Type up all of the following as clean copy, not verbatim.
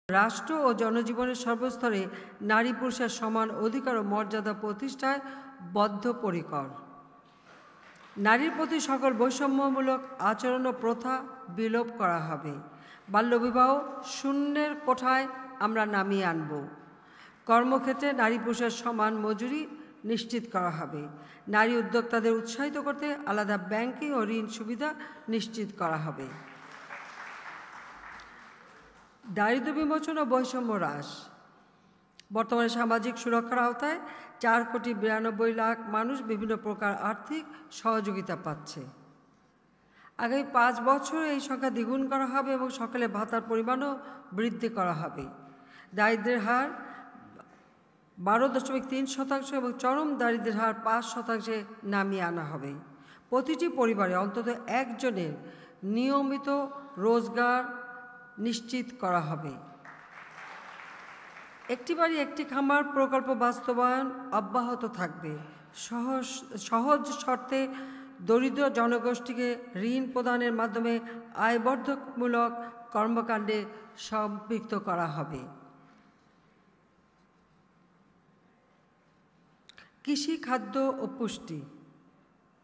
রাষ্ট্র ও জনজীবনের সর্বস্তরে নারী পুরুষের সমান অধিকার ও মর্যাদা প্রতিষ্ঠায় বদ্ধপরিকর। নারীর প্রতি সকল বৈষম্যমূলক আচরণ ও প্রথা বিলোপ করা হবে। বাল্যবিবাহ শূন্যের কোঠায় আমরা নামিয়ে আনব। কর্মক্ষেত্রে নারী পুরুষের সমান মজুরি নিশ্চিত করা হবে। নারী উদ্যোক্তাদের উৎসাহিত করতে আলাদা ব্যাংকিং ও ঋণ সুবিধা নিশ্চিত করা হবে। দারিদ্র্য বিমোচন ও বৈষম্য হ্রাস। বর্তমানে সামাজিক সুরক্ষার আওতায় 4,92,00,000 মানুষ বিভিন্ন প্রকার আর্থিক সহযোগিতা পাচ্ছে। আগামী 5 বছর এই সংখ্যা দ্বিগুণ করা হবে এবং সকলে ভাতার পরিমাণও বৃদ্ধি করা হবে। দারিদ্র্যের হার 12.3% এবং চরম দারিদ্র্যের হার 5% নামিয়ে আনা হবে। প্রতিটি পরিবারে অন্তত একজনের নিয়মিত রোজগার নিশ্চিত করা হবে। একটি বাড়ি একটি খামার প্রকল্প বাস্তবায়ন অব্যাহত থাকবে। সহজ শর্তে দরিদ্র জনগোষ্ঠীকে ঋণ প্রদানের মাধ্যমে আয়বর্ধকমূলক কর্মকাণ্ডে সম্পৃক্ত করা হবে। কৃষি, খাদ্য ও পুষ্টি,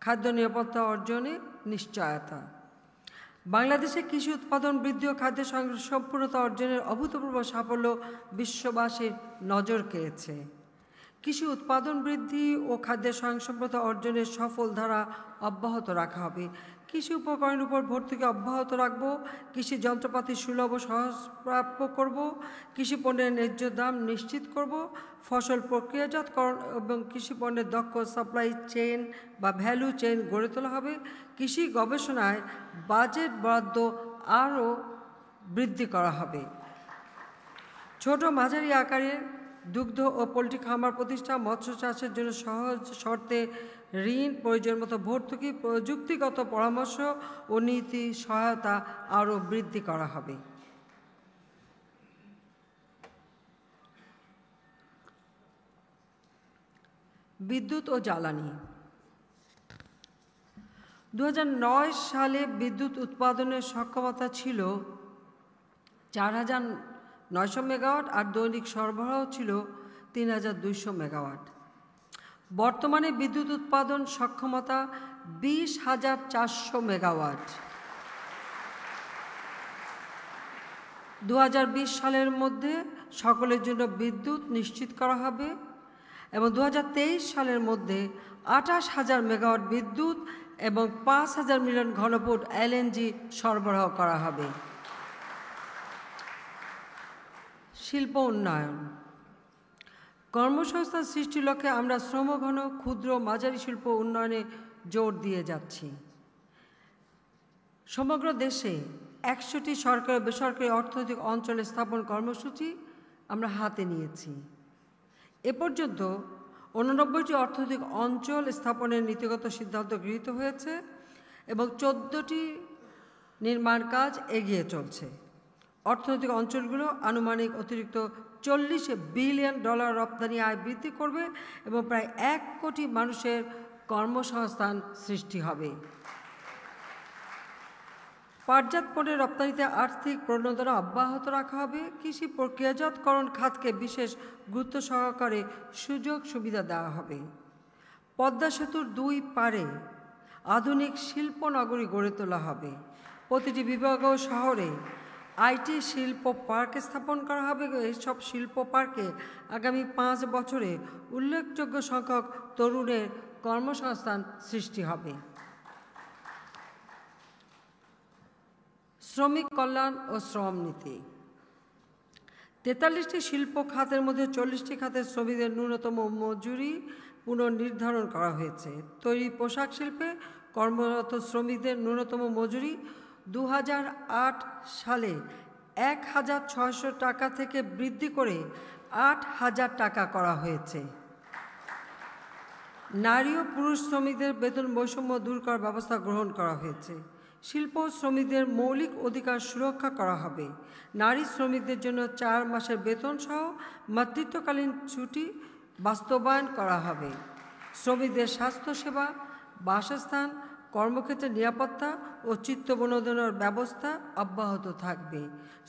খাদ্য নিরাপত্তা অর্জনে নিশ্চয়তা। বাংলাদেশে কৃষি উৎপাদন বৃদ্ধি ও খাদ্য সম্পূর্ণতা অর্জনের অভূতপূর্ব সাফল্য বিশ্ববাসীর নজর কেড়েছে। কৃষি উৎপাদন বৃদ্ধি ও খাদ্যের স্বয়ংসম্পূর্ণতা অর্জনের সফল ধারা অব্যাহত রাখা হবে। কৃষি উপকরণের উপর ভর্তুকি অব্যাহত রাখব। কৃষি যন্ত্রপাতি সুলভ ও সহজপ্রাপ্য করব। কৃষি পণ্যের ন্যায্য দাম নিশ্চিত করব। ফসল প্রক্রিয়াজাতকরণ এবং কৃষি পণ্যের দক্ষ সাপ্লাই চেইন বা ভ্যালু চেইন গড়ে তোলা হবে। কৃষি গবেষণায় বাজেট বরাদ্দ আরও বৃদ্ধি করা হবে। ছোট মাঝারি আকারের দুগ্ধ ও পোলট্রি খামার প্রতিষ্ঠা, মৎস্য চাষের জন্য সহজ শর্তে ঋণ, প্রয়োজন মতো ভর্তুকি, প্রযুক্তিগত পরামর্শ ও নীতি সহায়তা আরও বৃদ্ধি করা হবে। বিদ্যুৎ ও জ্বালানি। 2009 সালে বিদ্যুৎ উৎপাদনের সক্ষমতা ছিল 4,900 মেগাওয়াট আর দৈনিক সরবরাহ ছিল 3,200 মেগাওয়াট। বর্তমানে বিদ্যুৎ উৎপাদন সক্ষমতা 20,400 মেগাওয়াট। 2020 সালের মধ্যে সকলের জন্য বিদ্যুৎ নিশ্চিত করা হবে এবং 2023 সালের মধ্যে 28,000 মেগাওয়াট বিদ্যুৎ এবং 5,000 মিলিয়ন ঘনফুট এলএনজি সরবরাহ করা হবে। শিল্প উন্নয়ন। কর্মসংস্থান সৃষ্টির লক্ষ্যে আমরা শ্রমঘন ক্ষুদ্র মাঝারি শিল্প উন্নয়নে জোর দিয়ে যাচ্ছি। সমগ্র দেশে 100টি সরকারি ও বেসরকারি অর্থনৈতিক অঞ্চলে স্থাপন কর্মসূচি আমরা হাতে নিয়েছি। এ পর্যন্ত 89টি অর্থনৈতিক অঞ্চল স্থাপনের নীতিগত সিদ্ধান্ত গৃহীত হয়েছে এবং 14টি নির্মাণ কাজ এগিয়ে চলছে। অর্থনৈতিক অঞ্চলগুলো আনুমানিক অতিরিক্ত $40 বিলিয়ন রপ্তানি আয় বৃদ্ধি করবে এবং প্রায় 1 কোটি মানুষের কর্মসংস্থান সৃষ্টি হবে। পাটজাত পণ্যের রপ্তানিতে আর্থিক প্রণোদনা অব্যাহত রাখা হবে। কৃষি প্রক্রিয়াজাতকরণ খাতকে বিশেষ গুরুত্ব সহকারে সুযোগ সুবিধা দেওয়া হবে। পদ্মা সেতুর 2 পারে আধুনিক শিল্পনগরী গড়ে তোলা হবে। প্রতিটি বিভাগ ও শহরে আইটি শিল্প পার্ক স্থাপন করা হবে। এইসব শিল্প পার্কে আগামী 5 বছরে উল্লেখযোগ্য সংখ্যক তরুণের কর্মসংস্থান সৃষ্টি হবে। শ্রমিক কল্যাণ ও শ্রম নীতি। 43টি শিল্প খাতের মধ্যে 40টি খাতের শ্রমিকদের ন্যূনতম মজুরি পুনর্নির্ধারণ করা হয়েছে। তৈরি পোশাক শিল্পে কর্মরত শ্রমিকদের ন্যূনতম মজুরি 2008 সালে 1,600 টাকা থেকে বৃদ্ধি করে 8,000 টাকা করা হয়েছে। নারী ও পুরুষ শ্রমিকদের বেতন বৈষম্য দূর করার ব্যবস্থা গ্রহণ করা হয়েছে। শিল্প শ্রমিকদের মৌলিক অধিকার সুরক্ষা করা হবে। নারী শ্রমিকদের জন্য 4 মাসের বেতন সহ মাতৃত্বকালীন ছুটি বাস্তবায়ন করা হবে। শ্রমিকদের স্বাস্থ্যসেবা, বাসস্থান, কর্মক্ষেত্রে নিরাপত্তা ও চিত্তবিনোদনের ব্যবস্থা অব্যাহত থাকবে।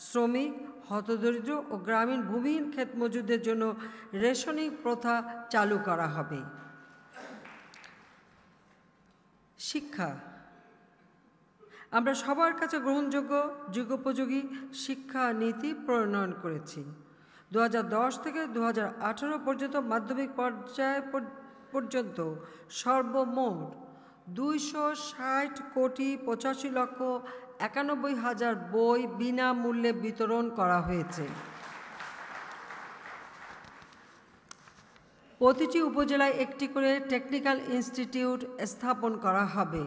শ্রমিক, হতদরিদ্র ও গ্রামীণ ভূমিহীন ক্ষেত মজুরদের জন্য রেশনিং প্রথা চালু করা হবে। শিক্ষা, আমরা সবার কাছে গ্রহণযোগ্য যুগোপযোগী শিক্ষা নীতি প্রণয়ন করেছি। 2010 থেকে 2018 পর্যন্ত মাধ্যমিক পর্যায় পর্যন্ত সর্বমোট 260,85,91,000 বই বিনামূল্যে বিতরণ করা হয়েছে। প্রতিটি উপজেলায় একটি করে টেকনিক্যাল ইনস্টিটিউট স্থাপন করা হবে।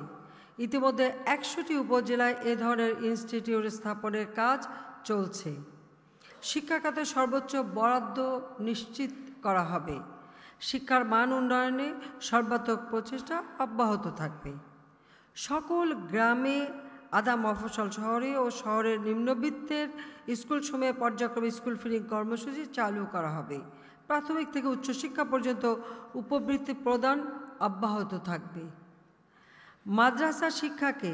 ইতিমধ্যে 100টি উপজেলায় এ ধরনের ইনস্টিটিউট স্থাপনের কাজ চলছে। শিক্ষা খাতে সর্বোচ্চ বরাদ্দ নিশ্চিত করা হবে। শিক্ষার মান উন্নয়নে সর্বাত্মক প্রচেষ্টা অব্যাহত থাকবে। সকল গ্রামে, আধা মফস্বল শহরে ও শহরের নিম্নবিত্তের স্কুলসমূহে পর্যায়ক্রমে স্কুল ফিডিং কর্মসূচি চালু করা হবে। প্রাথমিক থেকে উচ্চশিক্ষা পর্যন্ত উপবৃত্তি প্রদান অব্যাহত থাকবে। মাদ্রাসা শিক্ষাকে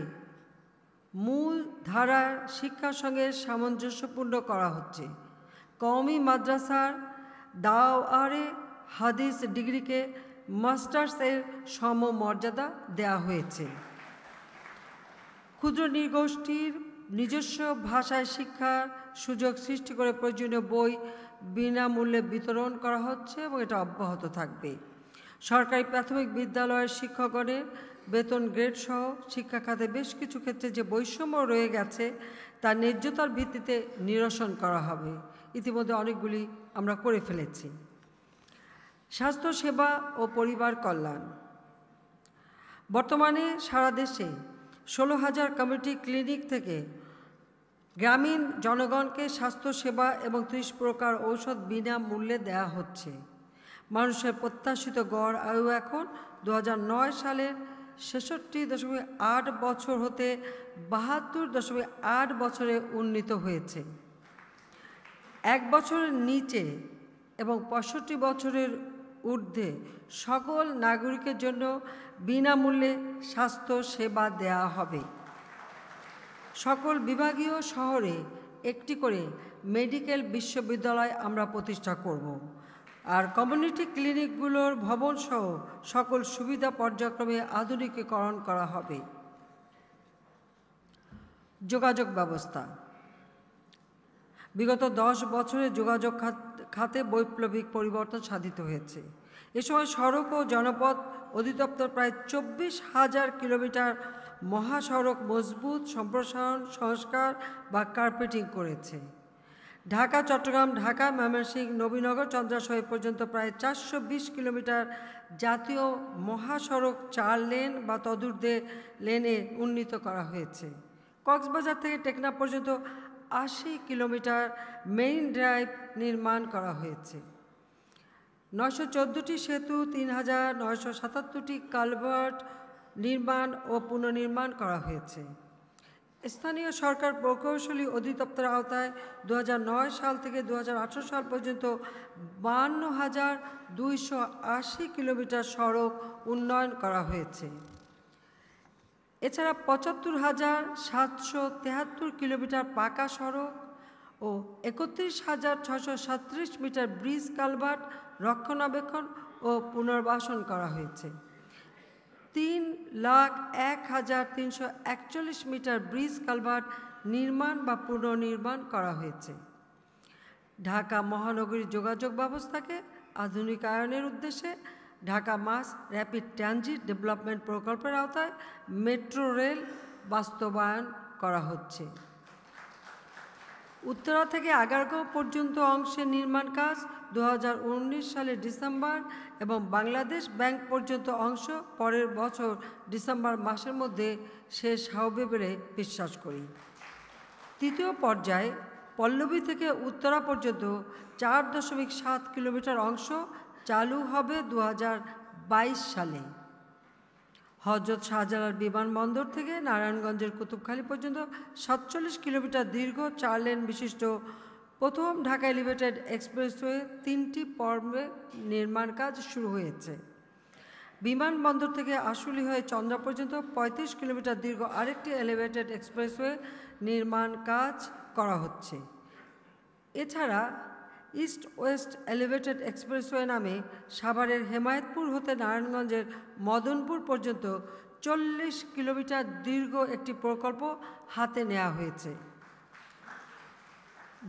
মূল ধারার শিক্ষার সঙ্গে সামঞ্জস্যপূর্ণ করা হচ্ছে। কওমি মাদ্রাসার দাওয়ারে হাদিস ডিগ্রিকে মাস্টার্সের সমমর্যাদা দেওয়া হয়েছে। ক্ষুদ্র নৃগোষ্ঠীর নিজস্ব ভাষায় শিক্ষার সুযোগ সৃষ্টি করে প্রয়োজনীয় বই বিনামূল্যে বিতরণ করা হচ্ছে এবং এটা অব্যাহত থাকবে। সরকারি প্রাথমিক বিদ্যালয়ের শিক্ষকগণের বেতন গ্রেড সহ শিক্ষা খাতে বেশ কিছু ক্ষেত্রে যে বৈষম্য রয়ে গেছে তা ন্যায্যতার ভিত্তিতে নিরসন করা হবে। ইতিমধ্যে অনেকগুলি আমরা করে ফেলেছি। স্বাস্থ্যসেবা ও পরিবার কল্যাণ, বর্তমানে সারা দেশে 16,000 কমিউনিটি ক্লিনিক থেকে গ্রামীণ জনগণকে স্বাস্থ্যসেবা এবং 30 প্রকার ঔষধ বিনামূল্যে দেওয়া হচ্ছে। মানুষের প্রত্যাশিত গড় আয়ু এখন 2009 সালের 66.8 বছর হতে 72.8 বছরে উন্নীত হয়েছে। 1 বছরের নিচে এবং 65 বছরের ঊর্ধ্বে সকল নাগরিকের জন্য বিনামূল্যে স্বাস্থ্য সেবা দেওয়া হবে। সকল বিভাগীয় শহরে একটি করে মেডিকেল বিশ্ববিদ্যালয় আমরা প্রতিষ্ঠা করব। আর কমিউনিটি ক্লিনিকগুলোর ভবনসহ সকল সুবিধা পর্যায়ক্রমে আধুনিকীকরণ করা হবে। যোগাযোগ ব্যবস্থা, বিগত 10 বছরে যোগাযোগ খাতে বৈপ্লবিক পরিবর্তন সাধিত হয়েছে। এ সময় সড়ক ও জনপথ অধিদপ্তর প্রায় 24,000 কিলোমিটার মহাসড়ক মজবুত, সম্প্রসারণ, সংস্কার বা কার্পেটিং করেছে। ঢাকা, চট্টগ্রাম, ঢাকা, ময়মনসিংহ, নবীনগর, চন্দ্রাশয় পর্যন্ত প্রায় 420 কিলোমিটার জাতীয় মহাসড়ক 4 লেন বা তদূর্ধ্বে লেনে উন্নীত করা হয়েছে। কক্সবাজার থেকে টেকনাফ পর্যন্ত 80 কিলোমিটার মেইন ড্রাইভ নির্মাণ করা হয়েছে। 914টি সেতু, 3,977টি কালভার্ট নির্মাণ ও পুনর্নির্মাণ করা হয়েছে। স্থানীয় সরকার প্রকৌশলী অধিদপ্তরের আওতায় 2009 সাল থেকে 2018 সাল পর্যন্ত 52,280 কিলোমিটার সড়ক উন্নয়ন করা হয়েছে। এছাড়া 75,773 কিলোমিটার পাকা সড়ক ও 31,637 মিটার ব্রিজ কালভার্ট রক্ষণাবেক্ষণ ও পুনর্বাসন করা হয়েছে। 3,01,341 মিটার ব্রিজ কালভার্ট নির্মাণ বা পুনর্নির্মাণ করা হয়েছে। ঢাকা মহানগরীর যোগাযোগ ব্যবস্থাকে আধুনিকায়নের উদ্দেশ্যে Dhaka mass rapid transit development প্রকল্পের আওতায় মেট্রো রেল বাস্তবায়ন করা হচ্ছে। উত্তরা থেকে আগারগাঁও পর্যন্ত অংশের নির্মাণ কাজ 2019 সালের ডিসেম্বর এবং বাংলাদেশ ব্যাংক পর্যন্ত অংশ পরের বছর ডিসেম্বর মাসের মধ্যে শেষ হবে বলে বিশ্বাস করি। তৃতীয় পর্যায়ে পল্লবী থেকে উত্তরা পর্যন্ত 4.7 কিলোমিটার অংশ চালু হবে 2022 সালে। হযরত শাহজালাল বিমানবন্দর থেকে নারায়ণগঞ্জের কুতুবখালী পর্যন্ত 47 কিলোমিটার দীর্ঘ 4 লেন বিশিষ্ট প্রথম ঢাকা এলিভেটেড এক্সপ্রেসওয়ে 3টি পর্বে নির্মাণ কাজ শুরু হয়েছে। বিমানবন্দর থেকে আশুলি হয়ে চন্দ্রা পর্যন্ত ৩৫ কিলোমিটার দীর্ঘ আরেকটি এলিভেটেড এক্সপ্রেসওয়ে নির্মাণ কাজ করা হচ্ছে। এছাড়া ইস্ট ওয়েস্ট এলিভেটেড এক্সপ্রেসওয়ে নামে সাভারের হেমায়েতপুর হতে নারায়ণগঞ্জের মদনপুর পর্যন্ত ৪০ কিলোমিটার দীর্ঘ একটি প্রকল্প হাতে নেওয়া হয়েছে।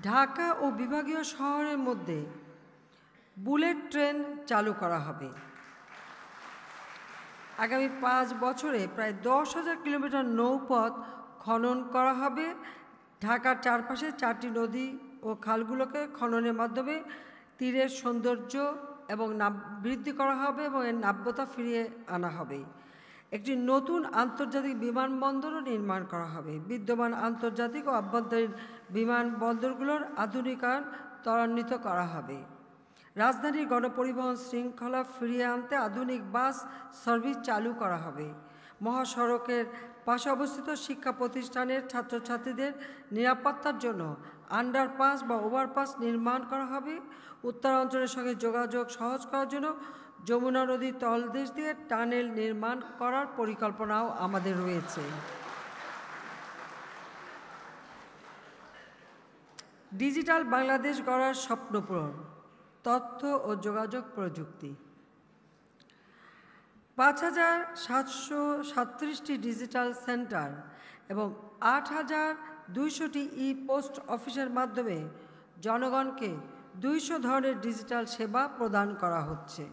ঢাকা ও বিভাগীয় শহরের মধ্যে বুলেট ট্রেন চালু করা হবে। আগামী ৫ বছরে প্রায় ১০,০০০ কিলোমিটার নৌপথ খনন করা হবে। ঢাকার চারপাশে ৪টি নদী ও খালগুলোকে খননের মাধ্যমে তীরের সৌন্দর্য এবং বৃদ্ধি করা হবে এবং এর নাব্যতা ফিরিয়ে আনা হবে। একটি নতুন আন্তর্জাতিক বিমানবন্দরও নির্মাণ করা হবে। বিদ্যমান আন্তর্জাতিক ও আভ্যন্তরীণ বিমানবন্দরগুলোর আধুনিকায়ন ত্বরান্বিত করা হবে। রাজধানীর গণপরিবহন শৃঙ্খলা ফিরিয়ে আনতে আধুনিক বাস সার্ভিস চালু করা হবে। মহাসড়কের পাশে অবস্থিত শিক্ষা প্রতিষ্ঠানের ছাত্রছাত্রীদের নিরাপত্তার জন্য আন্ডারপাস বা ওভারপাস নির্মাণ করা হবে। উত্তরাঞ্চলের সঙ্গে যোগাযোগ সহজ করার জন্য যমুনা নদীর তলদেশ দিয়ে টানেল নির্মাণ করার পরিকল্পনাও আমাদের রয়েছে। ডিজিটাল বাংলাদেশ গড়ার স্বপ্ন পূরণ, তথ্য ও যোগাযোগ প্রযুক্তি। ৫,৭৩৭টি ডিজিটাল সেন্টার এবং ৮,২০০টি পোস্ট অফিসের মাধ্যমে জনগণকে ২০০ ধরনের ডিজিটাল সেবা প্রদান করা হচ্ছে।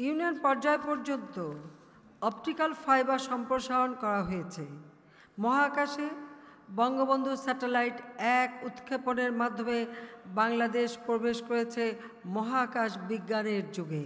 ইউনিয়ন পর্যায় পর্যন্ত অপটিক্যাল ফাইবার সম্প্রসারণ করা হয়েছে। মহাকাশে বঙ্গবন্ধু স্যাটেলাইট ১ উৎক্ষেপণের মাধ্যমে বাংলাদেশ প্রবেশ করেছে মহাকাশ বিজ্ঞানের যুগে।